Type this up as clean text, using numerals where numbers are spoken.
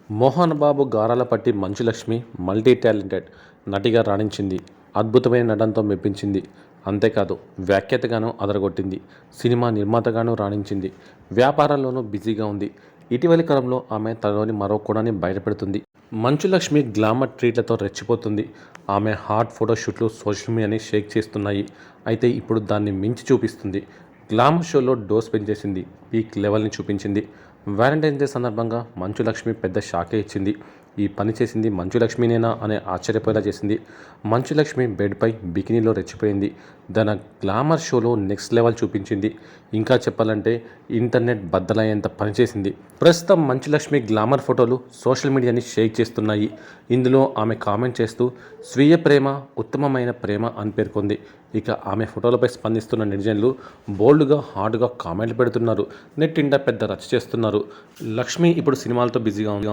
Mohan Babu గారాలపట్టి Manchu Lakshmi multi talented నటిగా రాణించింది. అద్భుతమైన నటనతో మెప్పించింది. అంతేకాదు వ్యాఖ్యాతగాను అదరగొట్టింది. సినిమా నిర్మాతగాను రాణించింది. వ్యాపారాల్లోనూ బిజీగా ఉంది. ఇటీవలి కాలంలో ఆమె తనలోని మరో కోణాన్ని బయటపెడుతుంది. మంచులక్ష్మి గ్లామర్ ట్రీట్లతో రెచ్చిపోతుంది. ఆమె హాట్ ఫోటోషూట్లు సోషల్ మీడియాని షేక్ చేస్తున్నాయి. అయితే ఇప్పుడు దాన్ని మించి చూపిస్తుంది. గ్లామర్ షోలో డోస్ పెంచేసింది. పీక్ లెవెల్ని చూపించింది. వ్యాలంటైన్స్ డే సందర్భంగా మంచులక్ష్మి పెద్ద షాకే ఇచ్చింది. ఈ పని చేసింది మంచులక్ష్మినేనా అనే ఆశ్చర్యపోయేలా చేసింది. మంచులక్ష్మి బెడ్పై బికినీలో రెచ్చిపోయింది. తన గ్లామర్ షోలో నెక్స్ట్ లెవెల్ చూపించింది. ఇంకా చెప్పాలంటే ఇంటర్నెట్ బద్దలయ్యేంత పనిచేసింది. ప్రస్తుతం మంచులక్ష్మి గ్లామర్ ఫోటోలు సోషల్ మీడియాని షేక్ చేస్తున్నాయి. ఇందులో ఆమె కామెంట్ చేస్తూ స్వీయ ప్రేమ ఉత్తమమైన ప్రేమ అని పేర్కొంది. ఇక ఆమె ఫోటోలపై స్పందిస్తున్న నెటిజన్లు బోల్డ్గా హాట్గా కామెంట్లు పెడుతున్నారు. నెట్టింట పెద్ద రచ్చ చేస్తున్నారు. లక్ష్మి ఇప్పుడు సినిమాలతో బిజీగా ఉంది.